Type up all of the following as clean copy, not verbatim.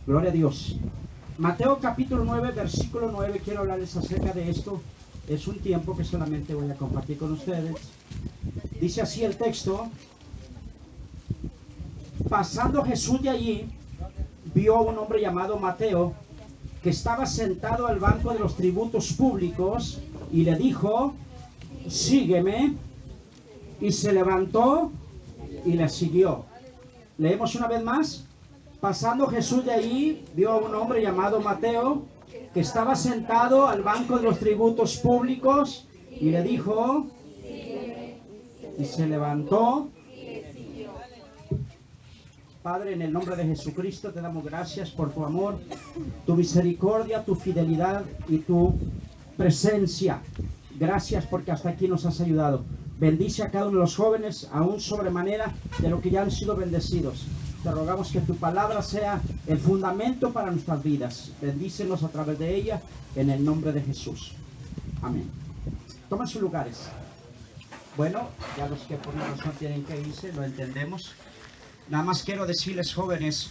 Gloria a Dios. Mateo capítulo 9, versículo 9, quiero hablarles acerca de esto. Es un tiempo que solamente voy a compartir con ustedes. Dice así el texto: pasando Jesús de allí, vio a un hombre llamado Mateo, que estaba sentado al banco de los tributos públicos, y le dijo: sígueme. Y se levantó y le siguió. Leemos una vez más. Pasando Jesús de allí, vio a un hombre llamado Mateo, que estaba sentado al banco de los tributos públicos, y le dijo, y se levantó. Padre, en el nombre de Jesucristo te damos gracias por tu amor, tu misericordia, tu fidelidad y tu presencia. Gracias porque hasta aquí nos has ayudado. Bendice a cada uno de los jóvenes, aún sobremanera de lo que ya han sido bendecidos. Te rogamos que tu palabra sea el fundamento para nuestras vidas. Bendícenos a través de ella, en el nombre de Jesús. Amén. Tomen sus lugares. Bueno, ya los que por una razón tienen que irse, lo entendemos. Nada más quiero decirles, jóvenes,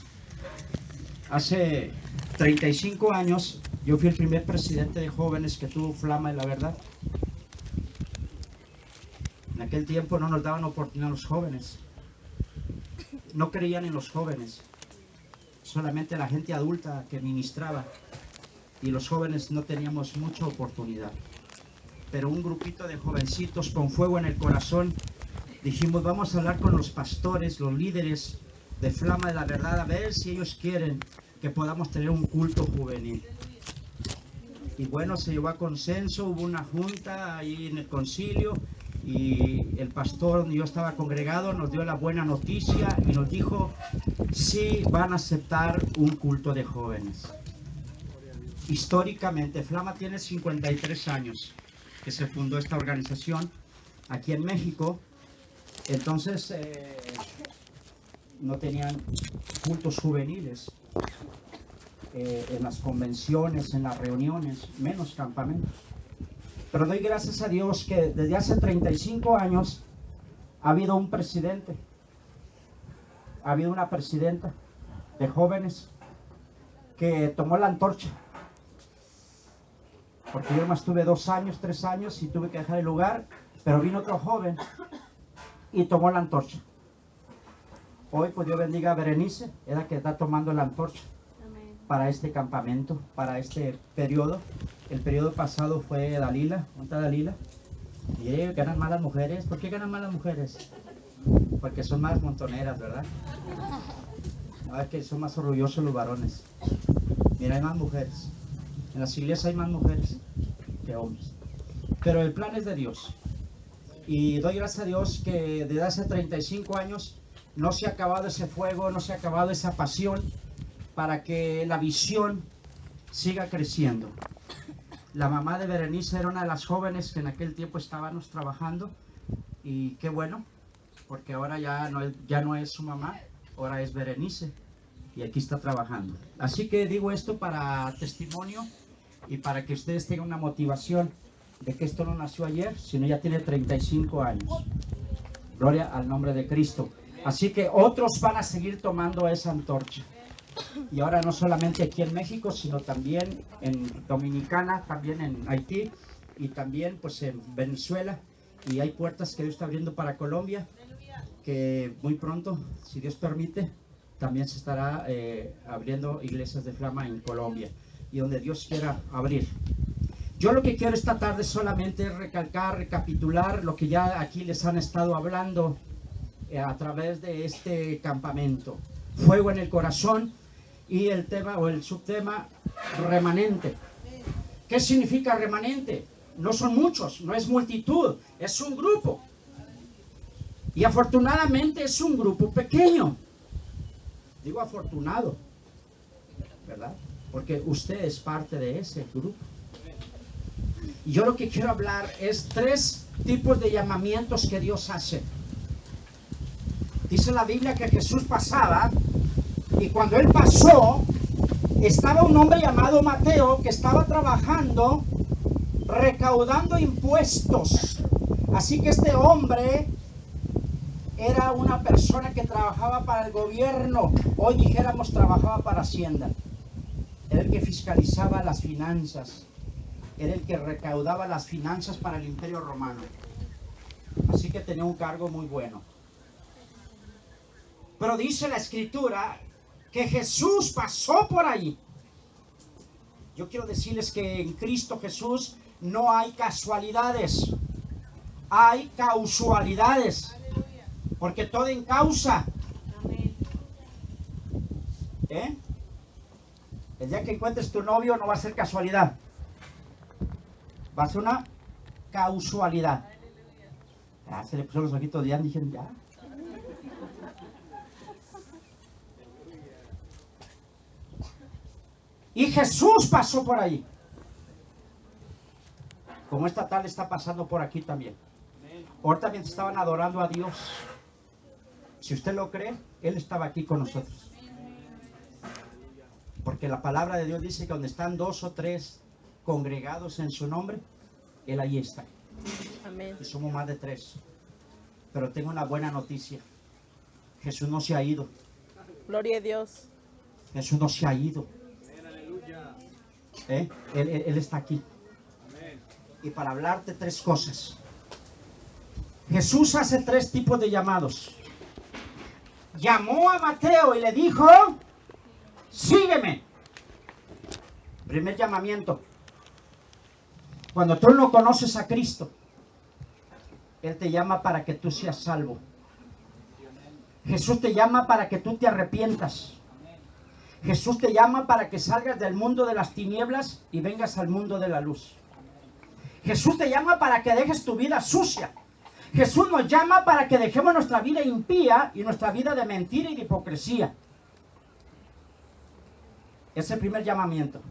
hace 35 años yo fui el primer presidente de jóvenes que tuvo Flama de la Verdad. En aquel tiempo no nos daban oportunidad a los jóvenes. No creían en los jóvenes. Solamente la gente adulta que ministraba. Y los jóvenes no teníamos mucha oportunidad. Pero un grupito de jovencitos con fuego en el corazón, dijimos, vamos a hablar con los pastores, los líderes de Flama de la Verdad, a ver si ellos quieren que podamos tener un culto juvenil. Y bueno, se llevó a consenso, hubo una junta ahí en el concilio, y el pastor donde yo estaba congregado nos dio la buena noticia y nos dijo, sí van a aceptar un culto de jóvenes. Históricamente, Flama tiene 53 años que se fundó esta organización aquí en México. Entonces no tenían cultos juveniles en las convenciones, en las reuniones, menos campamentos. Pero doy gracias a Dios que desde hace 35 años ha habido un presidente, ha habido una presidenta de jóvenes que tomó la antorcha. Porque yo más tuve 2 años, 3 años y tuve que dejar el lugar, pero vino otro joven y tomó la antorcha. Hoy, pues Dios bendiga a Berenice, es la que está tomando la antorcha para este campamento, para este periodo. El periodo pasado fue Dalila. ¿Dónde está Dalila? Y ganan más las mujeres. ¿Por qué ganan más las mujeres? Porque son más montoneras, ¿verdad? No, es que son más orgullosos los varones. Mira, hay más mujeres. En las iglesias hay más mujeres que hombres. Pero el plan es de Dios. Y doy gracias a Dios que desde hace 35 años no se ha acabado ese fuego, no se ha acabado esa pasión para que la visión siga creciendo. La mamá de Berenice era una de las jóvenes que en aquel tiempo estábamos trabajando, y qué bueno, porque ahora ya no es su mamá, ahora es Berenice, y aquí está trabajando. Así que digo esto para testimonio y para que ustedes tengan una motivación de que esto no nació ayer, sino ya tiene 35 años. Gloria al nombre de Cristo. Así que otros van a seguir tomando esa antorcha. Y ahora no solamente aquí en México, sino también en Dominicana, también en Haití y también pues en Venezuela. Y hay puertas que Dios está abriendo para Colombia, que muy pronto, si Dios permite, también se estará abriendo iglesias de Flama en Colombia y donde Dios quiera abrir. Yo lo que quiero esta tarde solamente es recalcar, recapitular lo que ya aquí les han estado hablando a través de este campamento. Fuego en el corazón y el tema o el subtema remanente. ¿Qué significa remanente? No son muchos, no es multitud, es un grupo. Y afortunadamente es un grupo pequeño. Digo afortunado, ¿verdad? Porque usted es parte de ese grupo. Y yo lo que quiero hablar es 3 tipos de llamamientos que Dios hace. Dice la Biblia que Jesús pasaba, y cuando Él pasó, estaba un hombre llamado Mateo que estaba trabajando, recaudando impuestos. Así que este hombre era una persona que trabajaba para el gobierno. Hoy dijéramos trabajaba para Hacienda. Era el que fiscalizaba las finanzas. Era el que recaudaba las finanzas para el Imperio Romano. Así que tenía un cargo muy bueno. Pero dice la Escritura que Jesús pasó por ahí. Yo quiero decirles que en Cristo Jesús no hay casualidades, hay causalidades, porque todo en causa. El día que encuentres tu novio no va a ser casualidad, va a ser una causalidad. Se le puso los ojitos de Diana y dijeron ya. Y Jesús pasó por ahí. Como esta tarde está pasando por aquí también. Ahorita mientras estaban adorando a Dios, si usted lo cree, Él estaba aquí con nosotros. Porque la palabra de Dios dice que donde están 2 o 3 congregados en su nombre, Él ahí está. Amén. Y somos más de 3. Pero tengo una buena noticia. Jesús no se ha ido. Gloria a Dios. Jesús no se ha ido. Él está aquí. Y para hablarte 3 cosas. Jesús hace 3 tipos de llamados. Llamó a Mateo y le dijo: sígueme. Primer llamamiento. Cuando tú no conoces a Cristo, Él te llama para que tú seas salvo. Jesús te llama para que tú te arrepientas. Jesús te llama para que salgas del mundo de las tinieblas y vengas al mundo de la luz. Jesús te llama para que dejes tu vida sucia. Jesús nos llama para que dejemos nuestra vida impía y nuestra vida de mentira y de hipocresía. Es el primer llamamiento.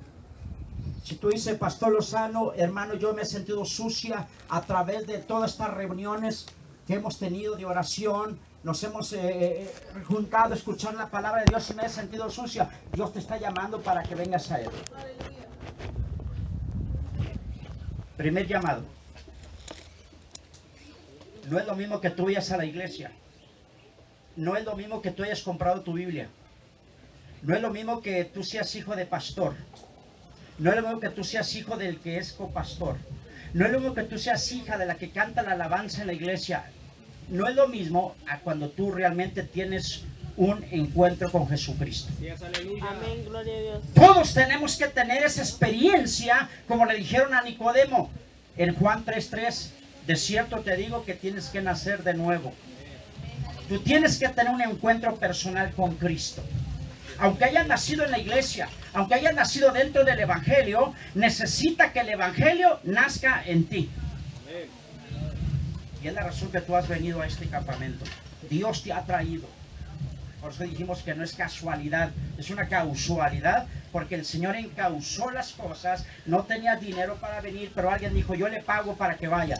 Si tú dices: Pastor Lozano, hermano, yo me he sentido sucia a través de todas estas reuniones que hemos tenido de oración, nos hemos juntado a escuchar la palabra de Dios y me he sentido sucia. Dios te está llamando para que vengas a Él. Primer llamado. No es lo mismo que tú vayas a la iglesia. No es lo mismo que tú hayas comprado tu Biblia. No es lo mismo que tú seas hijo de pastor. No es lo mismo que tú seas hijo del que es copastor. No es lo mismo que tú seas hija de la que canta la alabanza en la iglesia. No es lo mismo a cuando tú realmente tienes un encuentro con Jesucristo. Amén, gloria a Dios. Todos tenemos que tener esa experiencia, como le dijeron a Nicodemo en Juan 3:3. De cierto te digo que tienes que nacer de nuevo. Tú tienes que tener un encuentro personal con Cristo. Aunque hayas nacido en la iglesia, aunque hayas nacido dentro del Evangelio, necesita que el Evangelio nazca en ti. Y es la razón que tú has venido a este campamento. Dios te ha traído. Por eso dijimos que no es casualidad, es una causalidad, porque el Señor encausó las cosas. No tenía dinero para venir, pero alguien dijo: yo le pago para que vaya.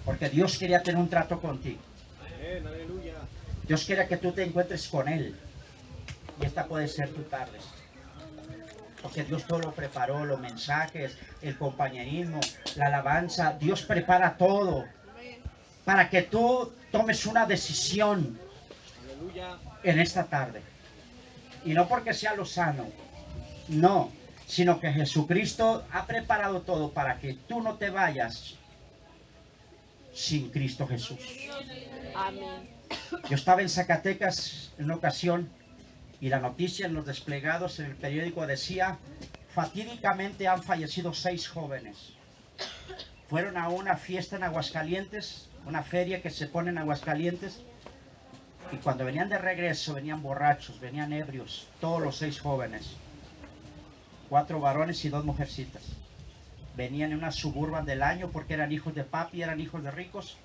Porque Dios quería tener un trato contigo. Dios quiere que tú te encuentres con Él. Y esta puede ser tu tarde. Porque Dios todo lo preparó, los mensajes, el compañerismo, la alabanza. Dios prepara todo para que tú tomes una decisión en esta tarde. Y no porque sea Lozano, no, sino que Jesucristo ha preparado todo para que tú no te vayas sin Cristo Jesús. Amén. Yo estaba en Zacatecas en una ocasión y la noticia en los desplegados en el periódico decía: fatídicamente han fallecido 6 jóvenes. Fueron a una fiesta en Aguascalientes, una feria que se pone en Aguascalientes, y cuando venían de regreso venían borrachos, venían ebrios, todos los 6 jóvenes, 4 varones y 2 mujercitas. Venían en una Suburban del año porque eran hijos de papi, eran hijos de ricos,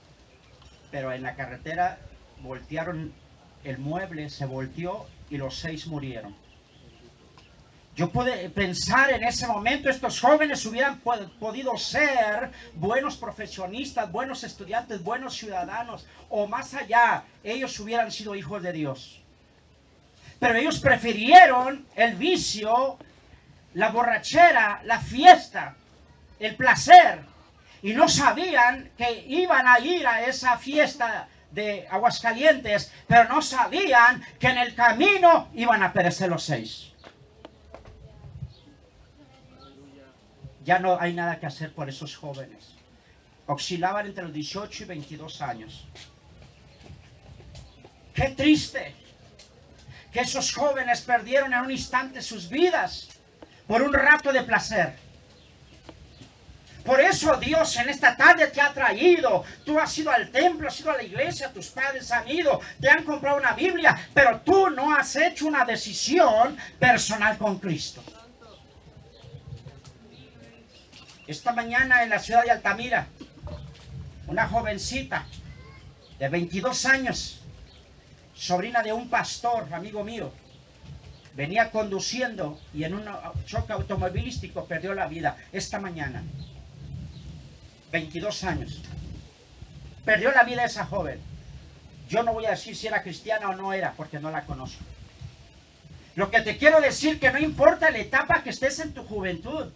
pero en la carretera voltearon el mueble, se volteó y los 6 murieron. Yo pude pensar en ese momento, estos jóvenes hubieran podido ser buenos profesionistas, buenos estudiantes, buenos ciudadanos, o más allá, ellos hubieran sido hijos de Dios. Pero ellos prefirieron el vicio, la borrachera, la fiesta, el placer. y no sabían que iban a ir a esa fiesta de Aguascalientes, pero no sabían que en el camino iban a perecer los 6. Ya no hay nada que hacer por esos jóvenes. Oscilaban entre los 18 y 22 años. Qué triste que esos jóvenes perdieron en un instante sus vidas por un rato de placer. Por eso Dios en esta tarde te ha traído. Tú has ido al templo, has ido a la iglesia, tus padres han ido, te han comprado una Biblia, pero tú no has hecho una decisión personal con Cristo. Esta mañana en la ciudad de Altamira, una jovencita de 22 años, sobrina de un pastor, amigo mío, venía conduciendo y en un choque automovilístico perdió la vida esta mañana. 22 años. Perdió la vida esa joven. Yo no voy a decir si era cristiana o no era, porque no la conozco. Lo que te quiero decir que no importa la etapa que estés en tu juventud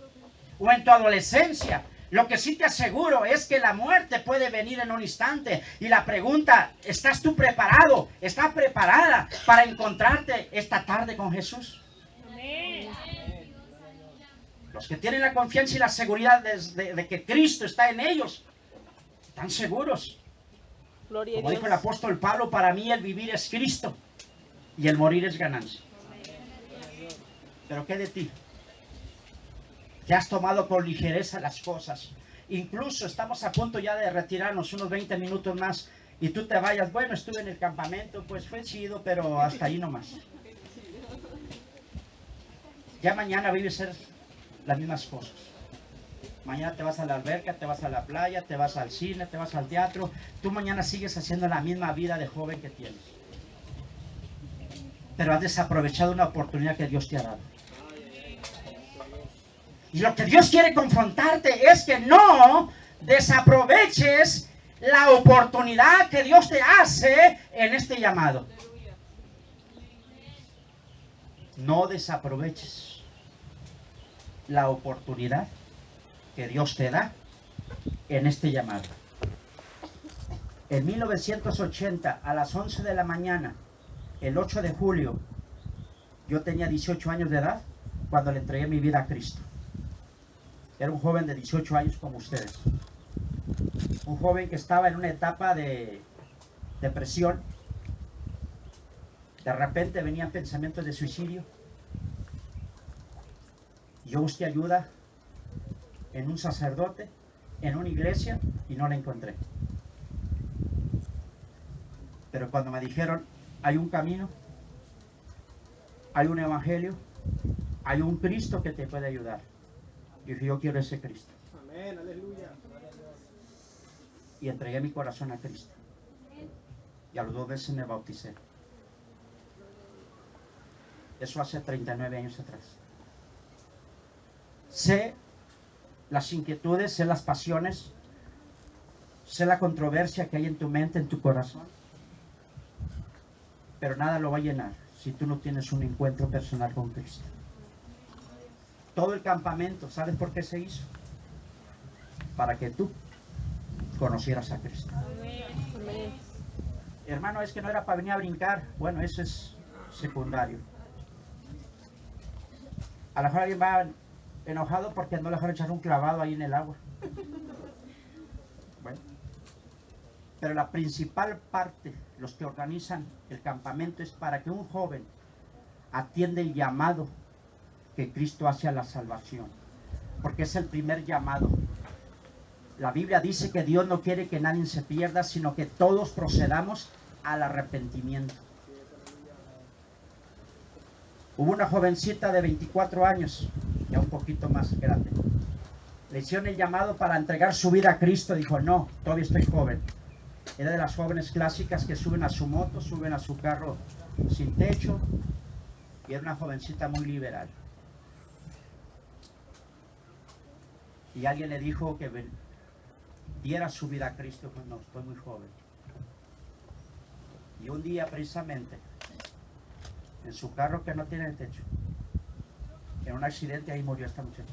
o en tu adolescencia, lo que sí te aseguro es que la muerte puede venir en un instante. Y la pregunta, ¿estás tú preparado? ¿Estás preparada para encontrarte esta tarde con Jesús? Amén. Los que tienen la confianza y la seguridad de que Cristo está en ellos, están seguros. Gloria a Como Dios. dijo el apóstol Pablo, para mí el vivir es Cristo y el morir es ganancia. Pero ¿qué de ti? Que has tomado con ligereza las cosas. Incluso estamos a punto ya de retirarnos unos 20 minutos más y tú te vayas. Bueno, estuve en el campamento, pues fue chido, pero hasta ahí nomás. Ya mañana vives las mismas cosas. Mañana te vas a la alberca, te vas a la playa, te vas al cine, te vas al teatro. Tú mañana sigues haciendo la misma vida de joven que tienes. Pero has desaprovechado una oportunidad que Dios te ha dado. Y lo que Dios quiere confrontarte es que no desaproveches la oportunidad que Dios te hace en este llamado. No desaproveches la oportunidad que Dios te da en este llamado. En 1980, a las 11 de la mañana, el 8 de julio, yo tenía 18 años de edad cuando le entregué mi vida a Cristo. Era un joven de 18 años como ustedes. Un joven que estaba en una etapa de depresión. De repente venían pensamientos de suicidio. Yo busqué ayuda en un sacerdote, en una iglesia, y no la encontré. Pero cuando me dijeron, hay un camino, hay un evangelio, hay un Cristo que te puede ayudar. Yo dije, yo quiero ese Cristo. Amén, aleluya. Y entregué mi corazón a Cristo. Y a los 2 meses me bauticé. Eso hace 39 años atrás. Sé las inquietudes, sé las pasiones, sé la controversia que hay en tu mente, en tu corazón. Pero nada lo va a llenar si tú no tienes un encuentro personal con Cristo. Todo el campamento, ¿sabes por qué se hizo? Para que tú conocieras a Cristo. Amén. Hermano, es que no era para venir a brincar. Bueno, eso es secundario. A lo mejor alguien va enojado porque no le dejaron echar un clavado ahí en el agua. Bueno, pero la principal parte, los que organizan el campamento, es para que un joven atienda el llamado que Cristo hace a la salvación, porque es el primer llamado. La Biblia dice que Dios no quiere que nadie se pierda, sino que todos procedamos al arrepentimiento. Hubo una jovencita de 24 años, ya un poquito más grande. Le hicieron el llamado para entregar su vida a Cristo. Dijo, no, todavía estoy joven. Era de las jóvenes clásicas que suben a su moto, suben a su carro sin techo. Y era una jovencita muy liberal. Y alguien le dijo que diera su vida a Cristo. Pues no, estoy muy joven. Y un día precisamente, en su carro que no tiene techo, en un accidente ahí murió esta muchacha,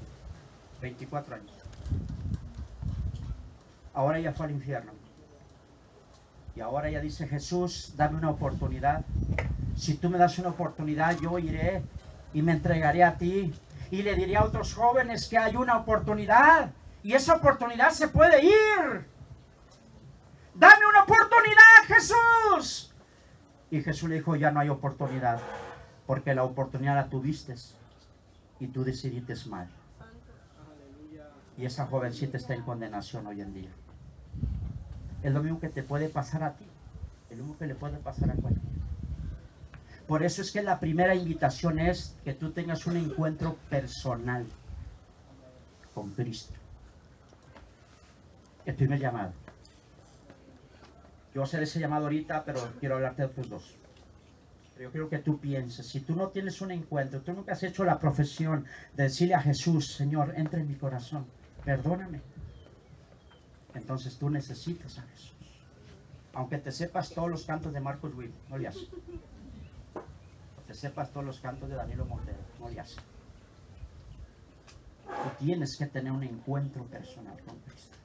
24 años. Ahora ella fue al infierno. Y ahora ella dice, Jesús, dame una oportunidad. Si tú me das una oportunidad, yo iré y me entregaré a ti. Y le diré a otros jóvenes que hay una oportunidad. Y esa oportunidad se puede ir. Dame una oportunidad, Jesús. Y Jesús le dijo, ya no hay oportunidad. Porque la oportunidad la tuviste. Y tú decidiste mal. Y esa jovencita está en condenación hoy en día. Es lo mismo que te puede pasar a ti. Es lo mismo que le puede pasar a cualquiera. Por eso es que la primera invitación es que tú tengas un encuentro personal con Cristo. El primer llamado. Yo voy a hacer ese llamado ahorita, pero quiero hablarte de otros dos. Pero yo quiero que tú pienses, si tú no tienes un encuentro, tú nunca has hecho la profesión de decirle a Jesús, Señor, entra en mi corazón, perdóname. Entonces tú necesitas a Jesús. Aunque te sepas todos los cantos de Marcos Witt, no le haces. Te sepas todos los cantos de Danilo Montero, no le haces. Tú tienes que tener un encuentro personal con Cristo.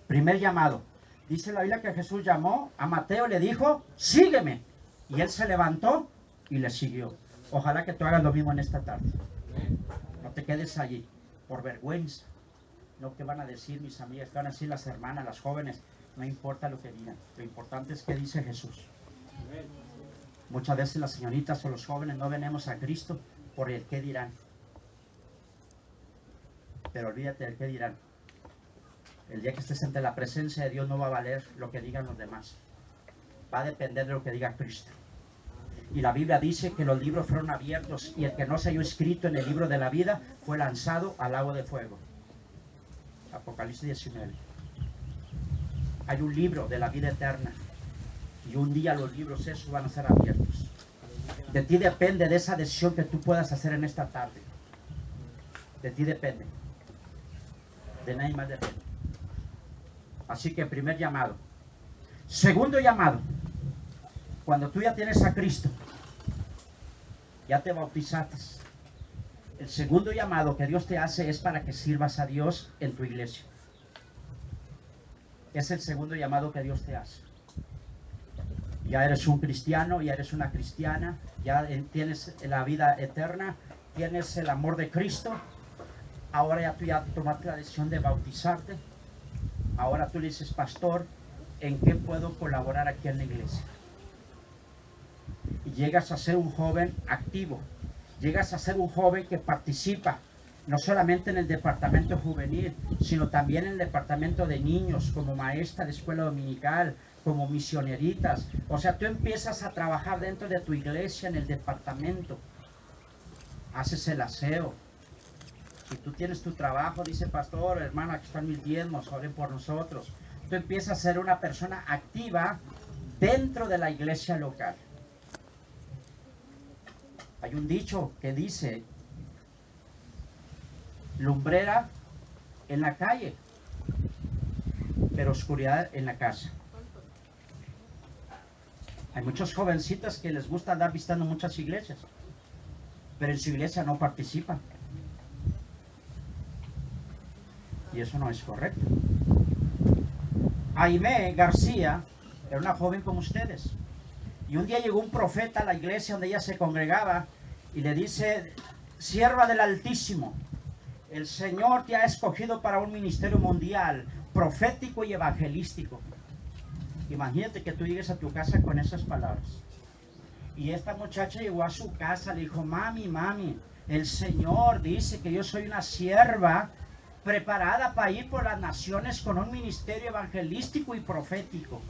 Primer llamado. Dice la Biblia que Jesús llamó a Mateo, le dijo, sígueme. Y él se levantó y le siguió. Ojalá que tú hagas lo mismo en esta tarde. No te quedes allí por vergüenza. No que van a decir mis amigas, que van a decir las hermanas, las jóvenes. No importa lo que digan. Lo importante es que dice Jesús. Muchas veces las señoritas o los jóvenes no venimos a Cristo por el qué dirán. Pero olvídate del qué dirán. El día que estés ante la presencia de Dios no va a valer lo que digan los demás. Va a depender de lo que diga Cristo. Y la Biblia dice que los libros fueron abiertos y el que no se halló escrito en el libro de la vida fue lanzado al lago de fuego. Apocalipsis 19. Hay un libro de la vida eterna y un día los libros esos van a ser abiertos. De ti depende de esa decisión que tú puedas hacer en esta tarde. De ti depende. De nadie más depende. Así que primer llamado. Segundo llamado. Cuando tú ya tienes a Cristo, ya te bautizaste. El segundo llamado que Dios te hace es para que sirvas a Dios en tu iglesia. Es el segundo llamado que Dios te hace. Ya eres un cristiano, ya eres una cristiana, ya tienes la vida eterna, tienes el amor de Cristo. Ahora ya tú ya tomaste la decisión de bautizarte. Ahora tú le dices, pastor, ¿en qué puedo colaborar aquí en la iglesia? Y llegas a ser un joven activo. Llegas a ser un joven que participa, no solamente en el departamento juvenil, sino también en el departamento de niños, como maestra de escuela dominical, como misioneritas. O sea, tú empiezas a trabajar dentro de tu iglesia en el departamento. Haces el aseo. Si tú tienes tu trabajo, dice pastor, hermana, aquí están mis diezmos, oren por nosotros. Tú empiezas a ser una persona activa dentro de la iglesia local. Hay un dicho que dice, lumbrera en la calle, pero oscuridad en la casa. Hay muchos jovencitas que les gusta andar visitando muchas iglesias, pero en su iglesia no participan. Y eso no es correcto. Aimé García era una joven como ustedes. Y un día llegó un profeta a la iglesia donde ella se congregaba y le dice, sierva del Altísimo, el Señor te ha escogido para un ministerio mundial, profético y evangelístico. Imagínate que tú llegues a tu casa con esas palabras. Y esta muchacha llegó a su casa, le dijo, mami, el Señor dice que yo soy una sierva preparada para ir por las naciones con un ministerio evangelístico y profético.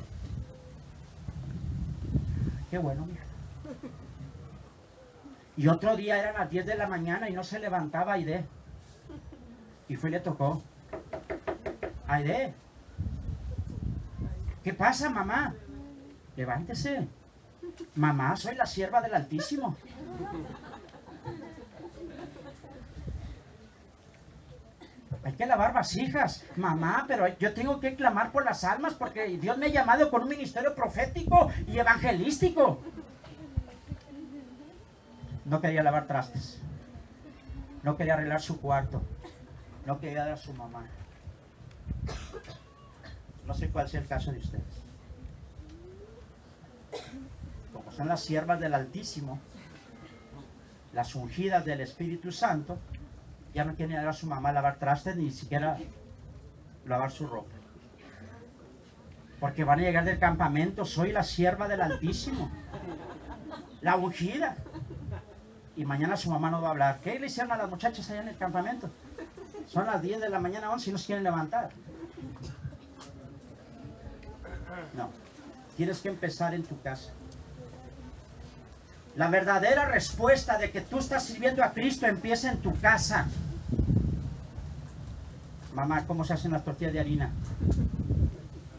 Qué bueno, mija. Y otro día eran las 10 de la mañana y no se levantaba Aide. Y fue y le tocó. Aide, ¿qué pasa, mamá? Levántese. Mamá, soy la sierva del Altísimo. Hay que lavar vasijas. Mamá, pero yo tengo que clamar por las almas porque Dios me ha llamado con un ministerio profético y evangelístico. No quería lavar trastes. No quería arreglar su cuarto. No quería dar a su mamá. No sé cuál sea el caso de ustedes. Como son las siervas del Altísimo, las ungidas del Espíritu Santo, ya no quieren ir a su mamá a lavar trastes, ni siquiera lavar su ropa. Porque van a llegar del campamento, soy la sierva del Altísimo, la ungida. Y mañana su mamá no va a hablar. ¿Qué le hicieron a las muchachas allá en el campamento? Son las 10 de la mañana, 11 y no se quieren levantar. No, tienes que empezar en tu casa. La verdadera respuesta de que tú estás sirviendo a Cristo empieza en tu casa. Mamá, ¿cómo se hacen las tortillas de harina?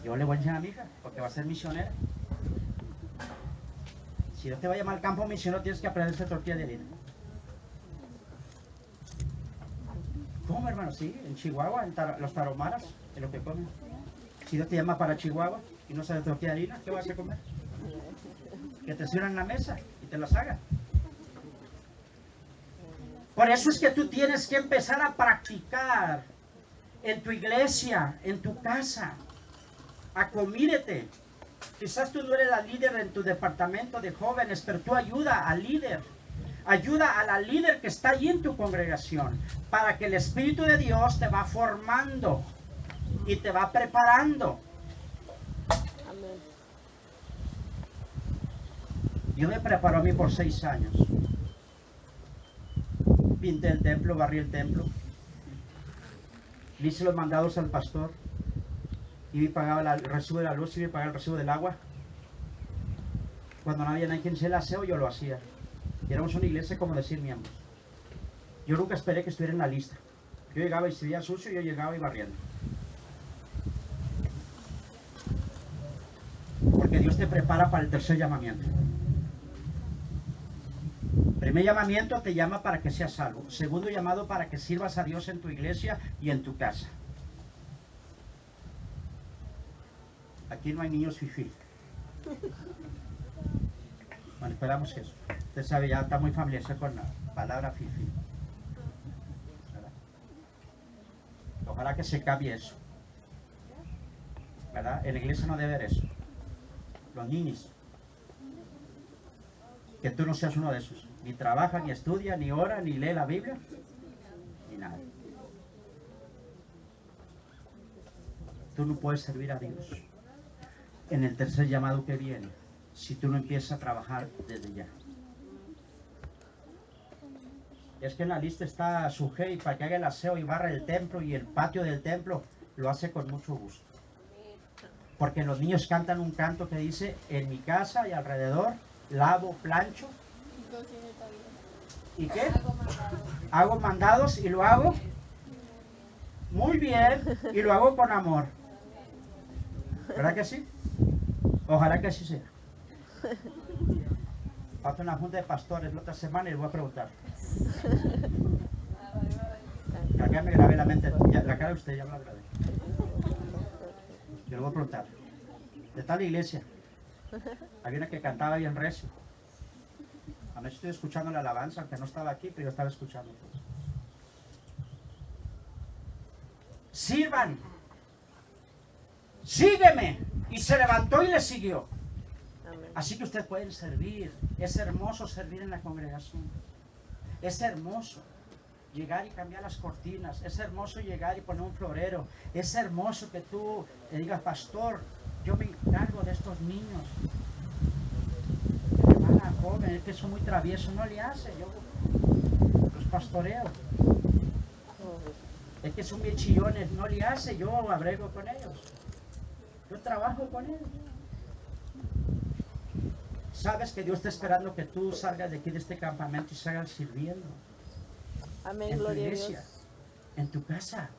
Yo le voy a enseñar a mi hija, porque va a ser misionera. Si no te va a llamar al campo misionero, tienes que aprender a hacer tortillas de harina. ¿Cómo, hermano? Sí, en Chihuahua, los taromaras, es lo que comen. Si Dios te llama para Chihuahua y no sabes tortilla de harina, ¿qué vas a comer? Que te sirvan en la mesa y te las hagan. Por eso es que tú tienes que empezar a practicar en tu iglesia, en tu casa. Acomídete. Quizás tú no eres la líder en tu departamento de jóvenes, pero tú ayuda al líder. Ayuda a la líder que está allí en tu congregación, para que el Espíritu de Dios te va formando y te va preparando. Amén. Dios me preparó a mí por 6 años. Pinté el templo, barrí el templo, le hice los mandados al pastor, y me pagaba el recibo de la luz y me pagaba el recibo del agua. Cuando no había nadie quien hiciera el aseo, yo lo hacía. Y éramos una iglesia como de 100 miembros. Yo nunca esperé que estuviera en la lista. Yo llegaba y se veía sucio, yo llegaba y barriendo. Porque Dios te prepara para el tercer llamamiento. Primer llamamiento te llama para que seas salvo. Segundo llamado para que sirvas a Dios en tu iglesia y en tu casa. Aquí no hay niños fifí. Bueno, esperamos que eso. Usted sabe, ya está muy familiarizado con la palabra fifí. ¿Verdad? Ojalá que se cambie eso. ¿Verdad? En la iglesia no debe haber eso. Los niños. Que tú no seas uno de esos. Ni trabaja, ni estudia, ni ora, ni lee la Biblia, ni nada. Tú no puedes servir a Dios en el tercer llamado que viene si tú no empiezas a trabajar desde ya. Es que en la lista está Sujei para que haga el aseo y barra el templo, y el patio del templo lo hace con mucho gusto. Porque los niños cantan un canto que dice: en mi casa y alrededor lavo, plancho. ¿Y qué? Hago mandados y lo hago muy bien y lo hago con amor. ¿Verdad que sí? Ojalá que así sea. Falta una junta de pastores la otra semana y les voy a preguntar. Ya me grabé la mente, la cara de usted ya me la grabé. Yo le voy a preguntar. De tal iglesia, había una que cantaba bien recio. A mí estoy escuchando la alabanza, aunque no estaba aquí, pero yo estaba escuchando. Sirvan. Sígueme. Y se levantó y le siguió. Amén. Así que ustedes pueden servir. Es hermoso servir en la congregación. Es hermoso llegar y cambiar las cortinas. Es hermoso llegar y poner un florero. Es hermoso que tú le digas: pastor, yo me encargo de estos niños. Hermana joven, es que son muy traviesos, no le hace. Yo los pastoreo. Es que son bien chillones, no le hace. Yo abrego con ellos. Yo trabajo con ellos. Sabes que Dios está esperando que tú salgas de aquí de este campamento y salgas sirviendo. Amén, En tu gloria a iglesia, Dios. en tu casa,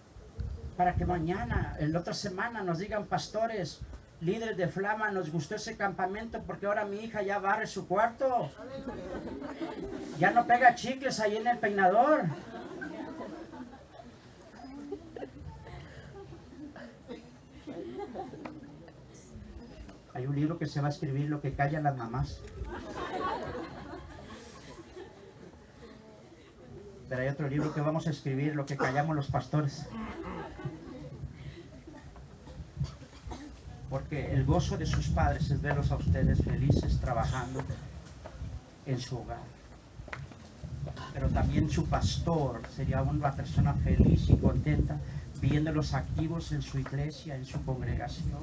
para que mañana, en la otra semana, nos digan: pastores, líderes de Flama, nos gustó ese campamento porque ahora mi hija ya barre su cuarto, ya no pega chicles ahí en el peinador. Hay un libro que se va a escribir: lo que callan las mamás. Pero hay otro libro que vamos a escribir: lo que callamos los pastores. porque el gozo de sus padres es verlos a ustedes felices trabajando en su hogar. Pero también su pastor sería una persona feliz y contenta viéndolos activos en su iglesia, en su congregación,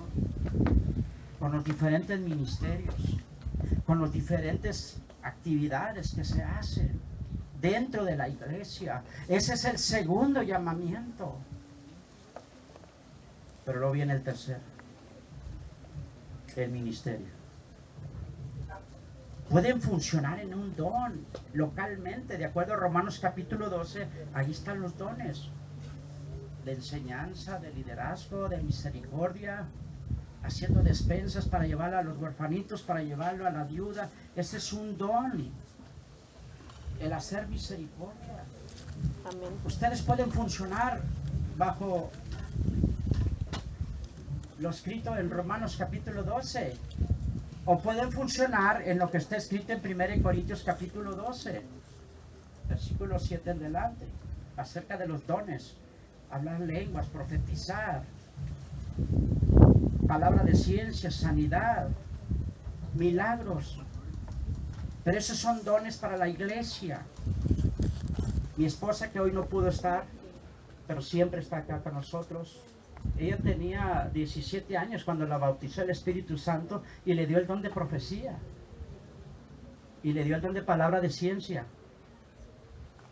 con los diferentes ministerios, con las diferentes actividades que se hacen dentro de la iglesia. Ese es el segundo llamamiento. Pero luego viene el tercero, el ministerio. Pueden funcionar en un don localmente, de acuerdo a Romanos capítulo 12, ahí están los dones de enseñanza, de liderazgo, de misericordia, haciendo despensas para llevar a los huerfanitos, para llevarlo a la viuda. Ese es un don, el hacer misericordia. Amén. Ustedes pueden funcionar bajo lo escrito en Romanos capítulo 12, o pueden funcionar en lo que está escrito en 1 Corintios capítulo 12, versículo 7 en adelante, acerca de los dones: hablar lenguas, profetizar, palabra de ciencia, sanidad, milagros. Pero esos son dones para la iglesia. Mi esposa, que hoy no pudo estar, pero siempre está acá con nosotros, ella tenía 17 años cuando la bautizó el Espíritu Santo y le dio el don de profecía y le dio el don de palabra de ciencia.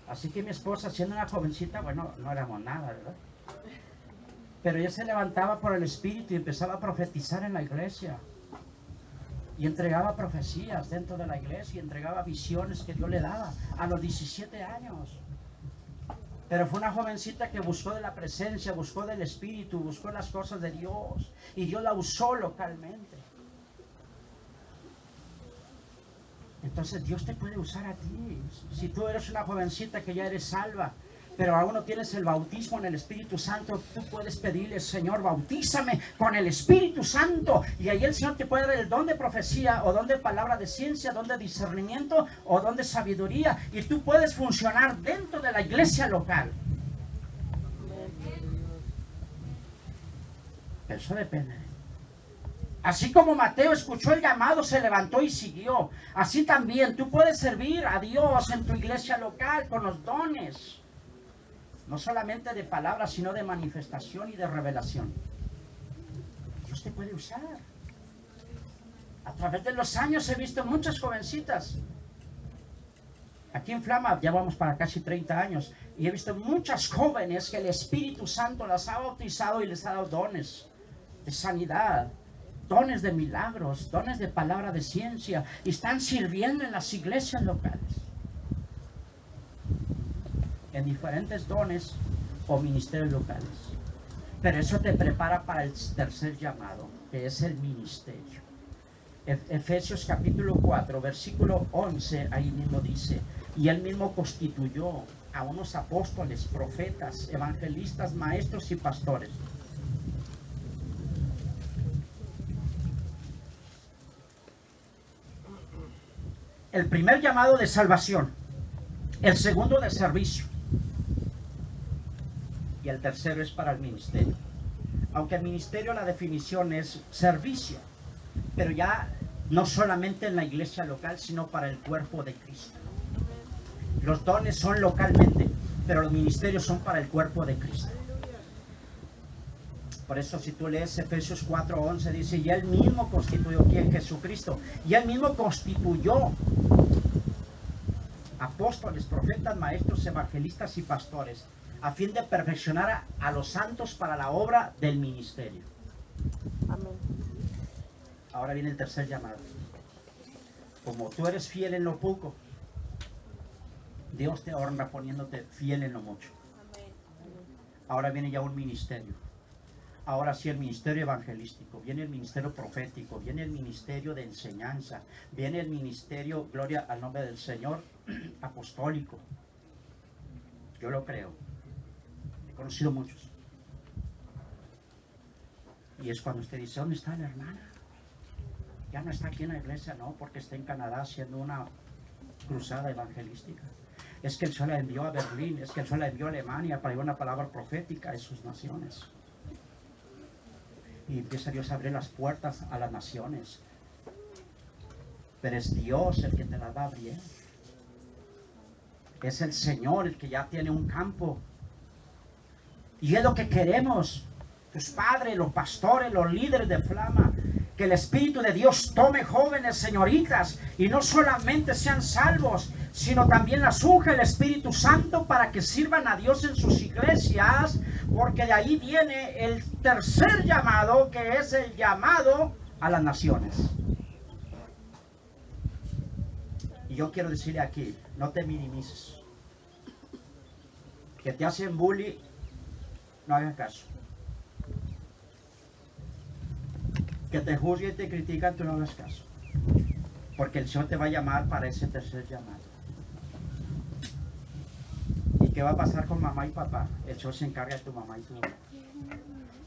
Así que mi esposa, siendo una jovencita, bueno, no éramos nada, ¿verdad? Pero ella se levantaba por el Espíritu y empezaba a profetizar en la iglesia. Y entregaba profecías dentro de la iglesia y entregaba visiones que Dios le daba a los 17 años. Pero fue una jovencita que buscó de la presencia, buscó del Espíritu, buscó las cosas de Dios. Y Dios la usó localmente. Entonces Dios te puede usar a ti. Si tú eres una jovencita que ya eres salva, pero aún no tienes el bautismo en el Espíritu Santo, tú puedes pedirle: Señor, bautízame con el Espíritu Santo. Y ahí el Señor te puede dar el don de profecía, o don de palabra de ciencia, don de discernimiento, o don de sabiduría. Y tú puedes funcionar dentro de la iglesia local. Eso depende. Así como Mateo escuchó el llamado, se levantó y siguió. Así también tú puedes servir a Dios en tu iglesia local con los dones. No solamente de palabras, sino de manifestación y de revelación. Dios te puede usar. A través de los años he visto muchas jovencitas. Aquí en Flama ya vamos para casi 30 años. Y he visto muchas jóvenes que el Espíritu Santo las ha bautizado y les ha dado dones de sanidad, dones de milagros, dones de palabra de ciencia. Y están sirviendo en las iglesias locales, en diferentes dones o ministerios locales. Pero eso te prepara para el tercer llamado, que es el ministerio. Efesios capítulo 4, versículo 11, ahí mismo dice: y él mismo constituyó a unos apóstoles, profetas, evangelistas, maestros y pastores. El primer llamado de salvación, el segundo de servicio, y el tercero es para el ministerio. Aunque el ministerio, la definición es servicio, pero ya no solamente en la iglesia local, sino para el cuerpo de Cristo. Los dones son localmente, pero los ministerios son para el cuerpo de Cristo. Por eso si tú lees Efesios 4:11 dice: y él mismo constituyó, ¿quién? Jesucristo. Y él mismo constituyó apóstoles, profetas, maestros, evangelistas y pastores, a fin de perfeccionar a los santos para la obra del ministerio. Amén. Ahora viene el tercer llamado. Como tú eres fiel en lo poco, Dios te honra poniéndote fiel en lo mucho. Ahora viene ya un ministerio. Ahora sí, el ministerio evangelístico, viene el ministerio profético, viene el ministerio de enseñanza, viene el ministerio, gloria al nombre del Señor, apostólico. Yo lo creo. He conocido muchos. Y es cuando usted dice: ¿dónde está la hermana? Ya no está aquí en la iglesia, no, porque está en Canadá haciendo una cruzada evangelística. Es que el Señor la envió a Berlín, es que el Señor la envió a Alemania para llevar una palabra profética a sus naciones. Y empieza Dios a abrir las puertas a las naciones. Pero es Dios el que te las va a abrir. Es el Señor el que ya tiene un campo. Y es lo que queremos, tus padres, los pastores, los líderes de Flama, que el Espíritu de Dios tome jóvenes, señoritas, y no solamente sean salvos, sino también las unja el Espíritu Santo para que sirvan a Dios en sus iglesias, porque de ahí viene el tercer llamado, que es el llamado a las naciones. Y yo quiero decirle aquí, no te minimices. Que te hacen bullying, no hagas caso. Que te juzguen y te critican, tú no hagas caso. Porque el Señor te va a llamar para ese tercer llamado. ¿Y qué va a pasar con mamá y papá? El Señor se encarga de tu mamá y tu papá.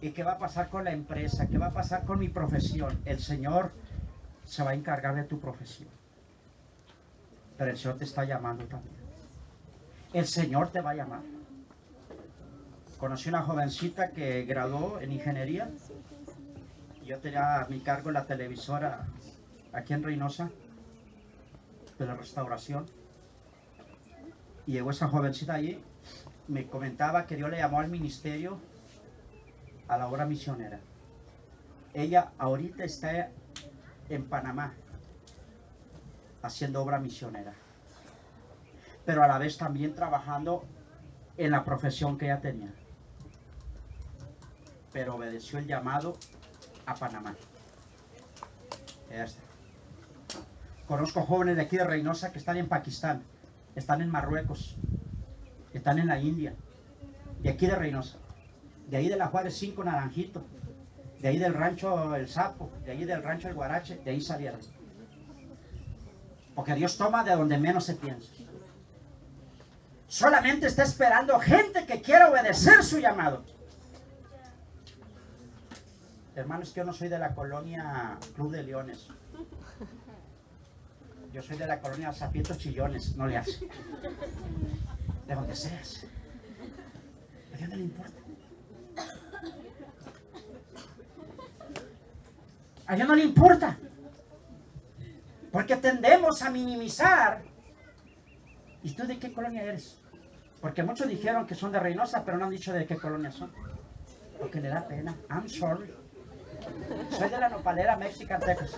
¿Y qué va a pasar con la empresa? ¿Qué va a pasar con mi profesión? El Señor se va a encargar de tu profesión. Pero el Señor te está llamando también. El Señor te va a llamar. Conocí una jovencita que graduó en ingeniería. Yo tenía a mi cargo la televisora aquí en Reynosa, de la restauración. Y llegó esa jovencita allí, me comentaba que Dios le llamó al ministerio, a la obra misionera. Ella ahorita está en Panamá, haciendo obra misionera. Pero a la vez también trabajando en la profesión que ella tenía. Pero obedeció el llamado a Panamá. Ya está. Conozco jóvenes de aquí de Reynosa que están en Pakistán, están en Marruecos, están en la India, de aquí de Reynosa, de ahí de la Juárez 5 Naranjito, de ahí del rancho El Sapo, de ahí del rancho El Guarache, de ahí salieron. Porque Dios toma de donde menos se piensa. Solamente está esperando gente que quiera obedecer su llamado. Hermanos, yo no soy de la colonia Club de Leones. Yo soy de la colonia Sapietos Chillones, no le hace. De donde seas. A Dios no le importa. A Dios no le importa. Porque tendemos a minimizar. ¿Y tú de qué colonia eres? Porque muchos dijeron que son de Reynosa, pero no han dicho de qué colonia son. Porque le da pena. I'm sorry. Soy de la Nopalera, Mexican, Texas.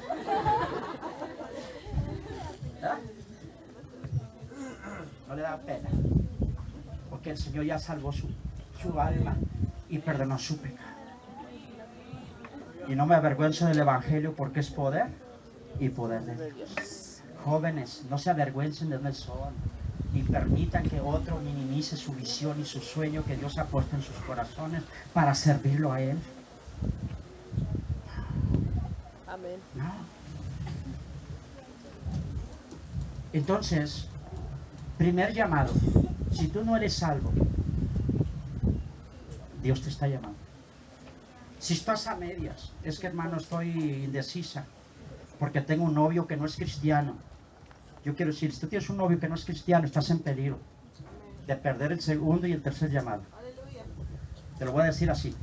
¿Ah? No le da pena. Porque el Señor ya salvó su alma y perdonó su pecado. Y no me avergüenzo del Evangelio porque es poder y poder de Dios. Jóvenes, no se avergüencen de dónde son. Ni permitan que otro minimice su visión y su sueño que Dios ha puesto en sus corazones para servirlo a Él. Amén. No. Entonces, primer llamado. Si tú no eres salvo, Dios te está llamando. Si estás a medias, es que hermano estoy indecisa porque tengo un novio que no es cristiano. Yo quiero decir, si tú tienes un novio que no es cristiano, estás en peligro de perder el segundo y el tercer llamado. Te lo voy a decir así.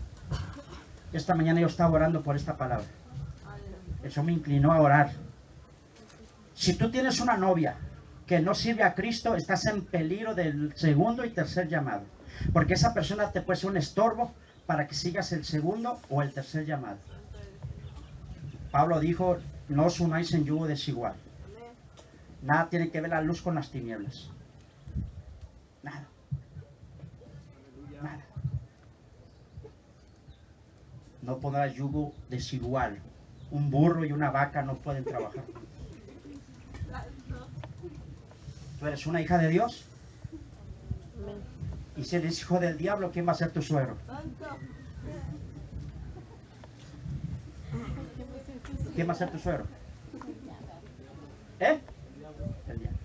Esta mañana yo estaba orando por esta palabra. Eso me inclinó a orar. Si tú tienes una novia que no sirve a Cristo, estás en peligro del segundo y tercer llamado. Porque esa persona te puede ser un estorbo para que sigas el segundo o el tercer llamado. Pablo dijo, no os unáis en yugo desigual. Nada tiene que ver la luz con las tinieblas. Nada. Nada. No pondrás yugo desigual. Un burro y una vaca no pueden trabajar. ¿Tú eres una hija de Dios? Y si eres hijo del diablo, ¿quién va a ser tu suegro? ¿Quién va a ser tu suegro? ¿Eh? El diablo.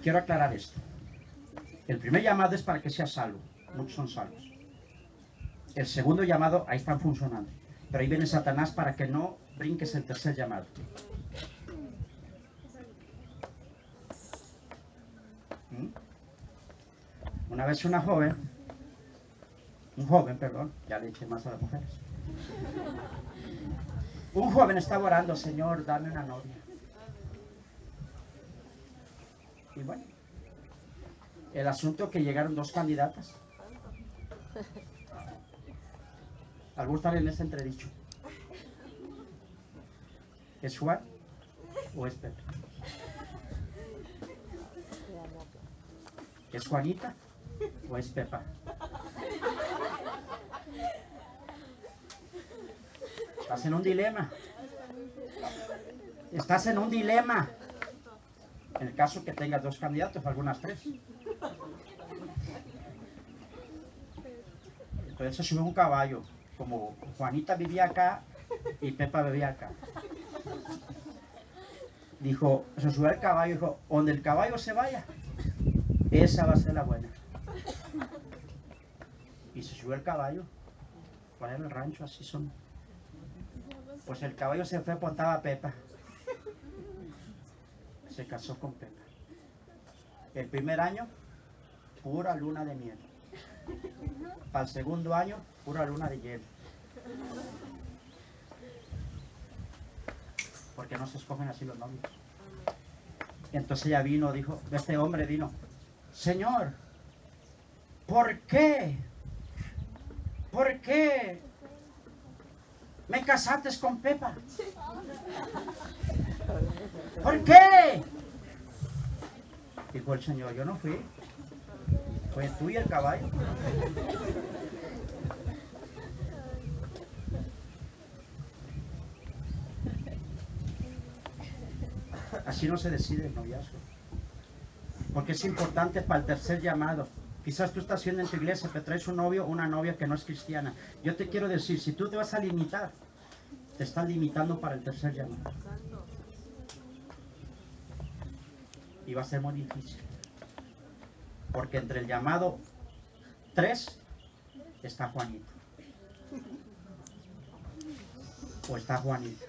Quiero aclarar esto. El primer llamado es para que seas salvo. Muchos son salvos. El segundo llamado, ahí están funcionando. Pero ahí viene Satanás para que no brinques el tercer llamado. Una vez una joven un joven, perdón, ya le eché más a las mujeres. Un joven estaba orando, Señor, dame una novia. Y bueno, el asunto es que llegaron dos candidatas. Algunos están en ese entredicho. ¿Es Juan o es Pepe? ¿Es Juanita o es Pepa? Estás en un dilema. Estás en un dilema. En el caso que tengas dos candidatos, algunas tres. Entonces se subió un caballo. Como Juanita vivía acá y Pepa vivía acá. Dijo, se subió al caballo y dijo, donde el caballo se vaya, esa va a ser la buena. Y se subió el caballo. ¿Cuál era el rancho? Así son. Pues el caballo se fue, apuntaba a Pepa. Se casó con Pepa. El primer año, pura luna de miel. Para el segundo año, pura luna de hielo. Porque no se escogen así los novios. Entonces ella vino, dijo, este hombre vino, Señor, ¿por qué? ¿Por qué me casaste con Pepa? ¿Por qué? Dijo el Señor, yo no fui. Fue tú y el caballo. Así no se decide el noviazgo. Porque es importante para el tercer llamado. Quizás tú estás haciendo en tu iglesia, pero traes un novio o una novia que no es cristiana. Yo te quiero decir, si tú te vas a limitar, te están limitando para el tercer llamado. Y va a ser muy difícil. Porque entre el llamado 3 está Juanito. O está Juanita.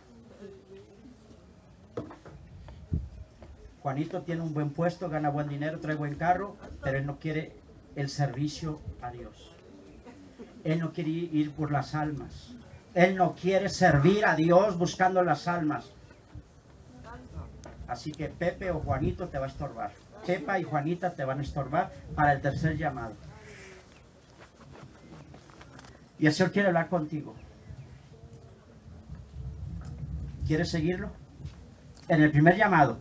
Juanito tiene un buen puesto, gana buen dinero, trae buen carro, pero él no quiere el servicio a Dios. Él no quiere ir por las almas. Él no quiere servir a Dios buscando las almas. Así que Pepe o Juanito te va a estorbar. Pepa y Juanita te van a estorbar para el tercer llamado. Y el Señor quiere hablar contigo. ¿Quieres seguirlo? En el primer llamado,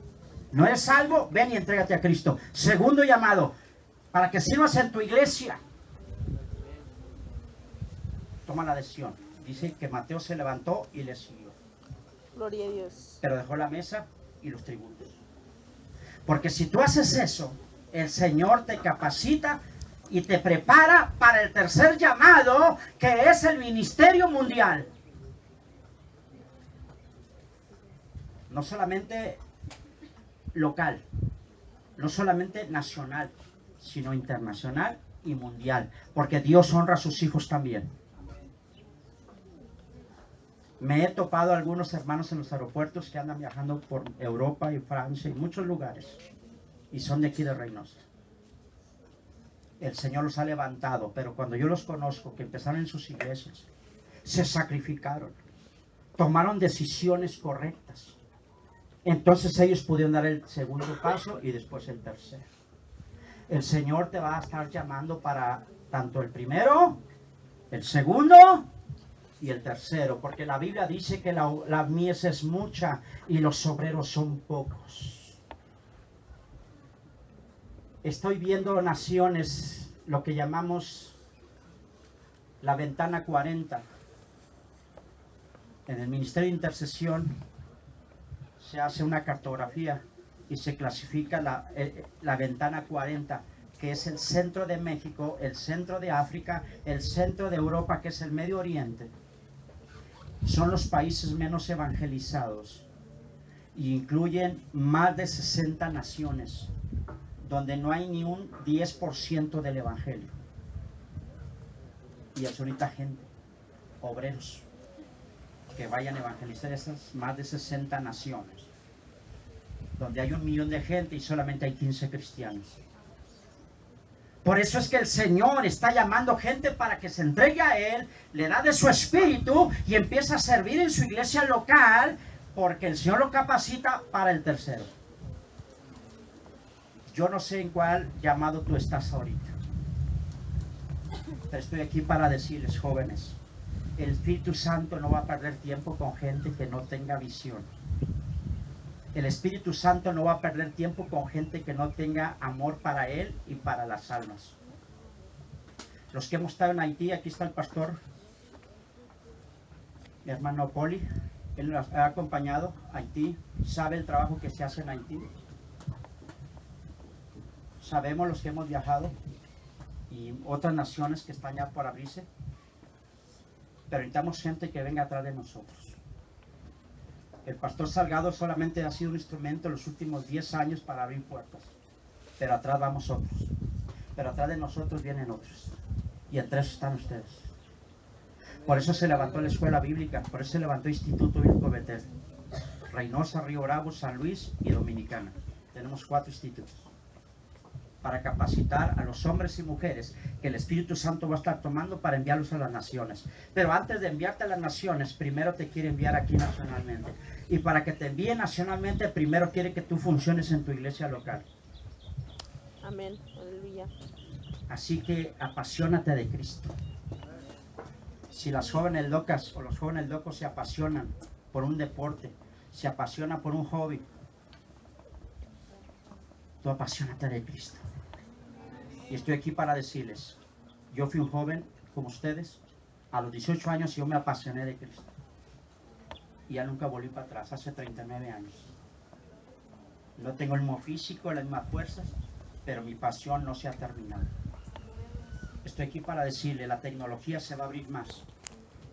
no eres salvo, ven y entrégate a Cristo. Segundo llamado, para que sirvas en tu iglesia. Toma la decisión. Dice que Mateo se levantó y le siguió. Gloria a Dios. Pero dejó la mesa y los tributos. Porque si tú haces eso, el Señor te capacita y te prepara para el tercer llamado, que es el ministerio mundial. No solamente local, no solamente nacional, sino internacional y mundial, porque Dios honra a sus hijos también. Me he topado a algunos hermanos en los aeropuertos que andan viajando por Europa y Francia y muchos lugares, y son de aquí de Reynosa. El Señor los ha levantado, pero cuando yo los conozco, que empezaron en sus iglesias, se sacrificaron, tomaron decisiones correctas. Entonces ellos pudieron dar el segundo paso y después el tercero. El Señor te va a estar llamando para tanto el primero, el segundo y el tercero, porque la Biblia dice que la mies es mucha y los obreros son pocos. Estoy viendo naciones, lo que llamamos la ventana 40. En el Ministerio de Intercesión se hace una cartografía y se clasifica la ventana 40, que es el centro de México, el centro de África, el centro de Europa, que es el Medio Oriente. Son los países menos evangelizados y incluyen más de 60 naciones donde no hay ni un 10% del evangelio. Y es ahorita gente, obreros, que vayan a evangelizar esas más de 60 naciones, donde hay 1 millón de gente y solamente hay 15 cristianos. Por eso es que el Señor está llamando gente para que se entregue a Él, le da de su espíritu y empieza a servir en su iglesia local, porque el Señor lo capacita para el tercero. Yo no sé en cuál llamado tú estás ahorita, pero estoy aquí para decirles, jóvenes, el Espíritu Santo no va a perder tiempo con gente que no tenga visión. El Espíritu Santo no va a perder tiempo con gente que no tenga amor para Él y para las almas. Los que hemos estado en Haití, aquí está el pastor, mi hermano Poli, él nos ha acompañado a Haití, sabe el trabajo que se hace en Haití. Sabemos los que hemos viajado y otras naciones que están ya por abrirse, pero necesitamos gente que venga atrás de nosotros. El pastor Salgado solamente ha sido un instrumento en los últimos 10 años para abrir puertas, pero atrás vamos otros, pero atrás de nosotros vienen otros, y entre esos están ustedes. Por eso se levantó la escuela bíblica, por eso se levantó el Instituto Bíblico Betel, Reynosa, Río Bravo, San Luis y Dominicana. Tenemos 4 institutos para capacitar a los hombres y mujeres que el Espíritu Santo va a estar tomando para enviarlos a las naciones. Pero antes de enviarte a las naciones, primero te quiere enviar aquí nacionalmente. Y para que te envíe nacionalmente, primero quiere que tú funciones en tu iglesia local. Amén. Aleluya. Así que apasionate de Cristo. Si las jóvenes locas o los jóvenes locos se apasionan por un deporte, se apasionan por un hobby, tú apasionate de Cristo. Y estoy aquí para decirles, yo fui un joven como ustedes, a los 18 años yo me apasioné de Cristo. Y ya nunca volví para atrás, hace 39 años. No tengo el mismo físico, las mismas fuerzas, pero mi pasión no se ha terminado. Estoy aquí para decirle, la tecnología se va a abrir más.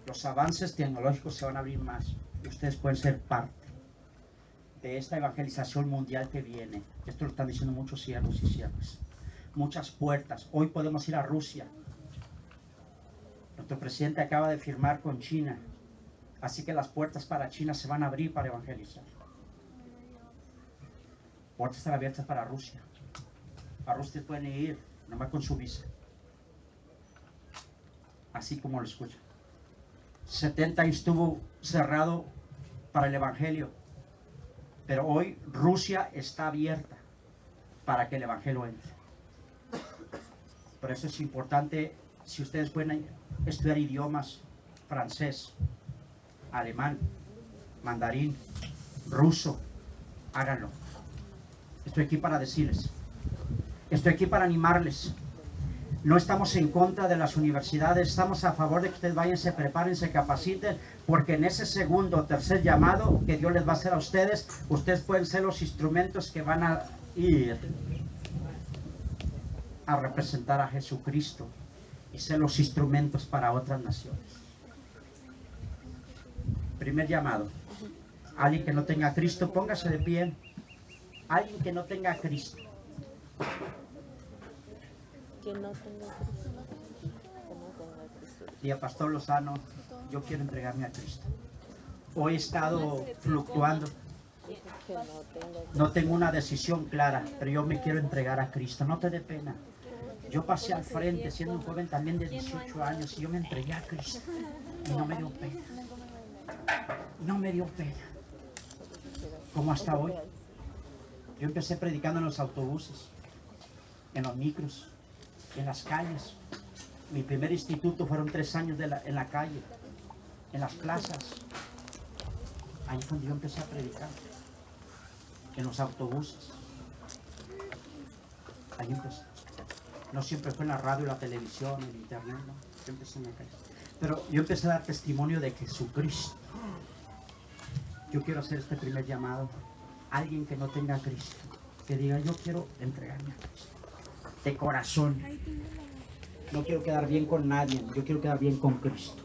Los avances tecnológicos se van a abrir más. Y ustedes pueden ser parte de esta evangelización mundial que viene. Esto lo están diciendo muchos siervos y siervas. Muchas puertas. Hoy podemos ir a Rusia. Nuestro presidente acaba de firmar con China. Así que las puertas para China se van a abrir para evangelizar. Puertas están abiertas para Rusia. A Rusia pueden ir, nomás con su visa. Así como lo escuchan. 70 años estuvo cerrado para el evangelio. Pero hoy Rusia está abierta para que el evangelio entre. Por eso es importante, si ustedes pueden estudiar idiomas, francés, alemán, mandarín, ruso, háganlo. Estoy aquí para decirles, estoy aquí para animarles. No estamos en contra de las universidades, estamos a favor de que ustedes vayan, se preparen, se capaciten, porque en ese segundo o tercer llamado que Dios les va a hacer a ustedes, ustedes pueden ser los instrumentos que van a ir a representar a Jesucristo y ser los instrumentos para otras naciones. Primer llamado. Alguien que no tenga a Cristo, póngase de pie. Alguien que no tenga a Cristo. Que no tenga Cristo. Que no tenga Cristo. Día Pastor Lozano, yo quiero entregarme a Cristo. Hoy he estado fluctuando. Que no tenga Cristo. No tengo una decisión clara, pero yo me quiero entregar a Cristo. No te dé pena. Yo pasé al frente siendo un joven también de 18 años y yo me entregué a Cristo. Y no me dio pena. No me dio pena. Como hasta hoy. Yo empecé predicando en los autobuses, en los micros, en las calles. Mi primer instituto fueron 3 años en la calle, en las plazas. Ahí fue donde yo empecé a predicar, en los autobuses. Ahí empecé. No siempre fue en la radio, la televisión, en internet, no. Yo empecé en la calle. Pero yo empecé a dar testimonio de Jesucristo. Yo quiero hacer este primer llamado. Alguien que no tenga a Cristo, que diga, yo quiero entregarme a Cristo. De corazón. No quiero quedar bien con nadie, yo quiero quedar bien con Cristo.